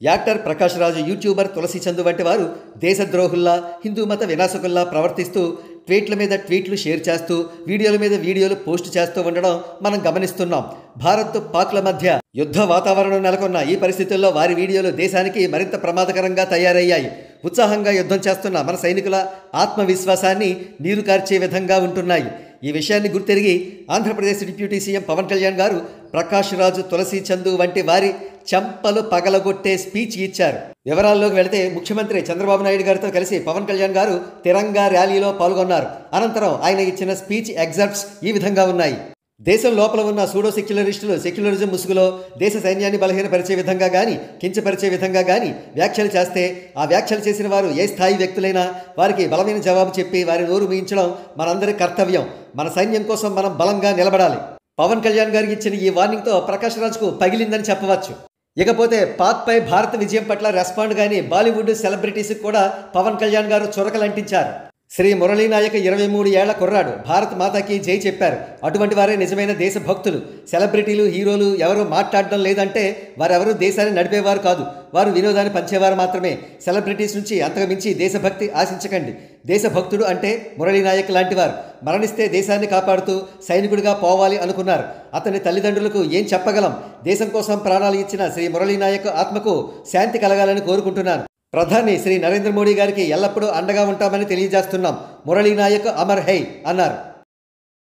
Actor Prakash రాజు, YouTuber తులసి చందు వంటి వారు దేశద్రోహుల్లా, హిందూ మత వినాశకుల్లా ప్రవర్తిస్తూ ట్వీట్ల మీద ట్వీట్లు షేర్ చేస్తూ, వీడియోల మీద వీడియోలు పోస్ట్ చేస్తూ ఉండడం మనం గమనిస్తున్నాం. భారత్ పాక్ల మధ్య యుద్ధ వాతావరణం నెలకొన్న ఈ పరిస్థితుల్లో వారి వీడియోలు దేశానికి మరింత ప్రమాదకరంగా తయారయ్యాయి. ఉత్సాహంగా యుద్ధం చేస్తున్న మన సైనికుల ఆత్మవిశ్వాసాన్ని నీరు కార్చే విధంగా ఉంటున్నాయి. ఈ విషయాన్ని గుర్తెరిగి ఆంధ్రప్రదేశ్ డిప్యూటీ సీఎం పవన్ కళ్యాణ్ గారు ప్రకాష్ రాజు, తులసి చందు వంటి వారి చంపలు పగలగొట్టే స్పీచ్ ఇచ్చారు. వివరాల్లోకి వెళితే ముఖ్యమంత్రి చంద్రబాబు నాయుడు గారితో కలిసి పవన్ కళ్యాణ్ గారు తిరంగా ర్యాలీలో పాల్గొన్నారు. అనంతరం ఆయన ఇచ్చిన స్పీచ్ ఎగ్జాప్ట్స్ ఈ విధంగా ఉన్నాయి. దేశం లోపల ఉన్న సూడో సెక్యులరిస్టులు సెక్యులరిజం ముసుగులో దేశ సైన్యాన్ని బలహీనపరిచే విధంగా కానీ, కించపరిచే విధంగా కానీ వ్యాఖ్యలు చేస్తే, ఆ వ్యాఖ్యలు చేసిన వారు ఏ స్థాయి వ్యక్తులైనా వారికి బలమైన జవాబు చెప్పి వారి నోరు మూయించడం మనందరి కర్తవ్యం. మన సైన్యం కోసం మనం బలంగా నిలబడాలి. పవన్ కళ్యాణ్ గారికి ఇచ్చిన ఈ వార్నింగ్తో ప్రకాష్ రాజ్కు పగిలిందని చెప్పవచ్చు. ఇకపోతే పాక్పై భారత విజయం పట్ల రెస్పాండ్ గాని బాలీవుడ్ సెలబ్రిటీస్కి కూడా పవన్ కళ్యాణ్ గారు చురకలంటించారు. శ్రీ మురళీ నాయక్ 23 ఏళ్ల కుర్రాడు భారత్ మాతాకి జై చెప్పారు. అటువంటి వారే నిజమైన దేశభక్తులు. సెలబ్రిటీలు, హీరోలు ఎవరు మాట్లాడడం లేదంటే వారెవరూ దేశాన్ని నడిపేవారు కాదు, వారు వినోదాన్ని పంచేవారు మాత్రమే. సెలబ్రిటీస్ నుంచి అంతకు మించి దేశభక్తి ఆశించకండి. దేశభక్తుడు అంటే మురళీ నాయక్ లాంటి వారు. మరణిస్తే దేశాన్ని కాపాడుతూ సైనికుడిగా పోవాలి అనుకున్నారు. అతని తల్లిదండ్రులకు ఏం చెప్పగలం? దేశం కోసం ప్రాణాలు ఇచ్చిన శ్రీ మురళీ నాయక్ ఆత్మకు శాంతి కలగాలని కోరుకుంటున్నాను. ప్రధాని శ్రీ నరేంద్ర మోడీ గారికి ఎల్లప్పుడూ అండగా ఉంటామని తెలియజేస్తున్నాం. మురళీ నాయక్ అమర్ హై అన్నారు.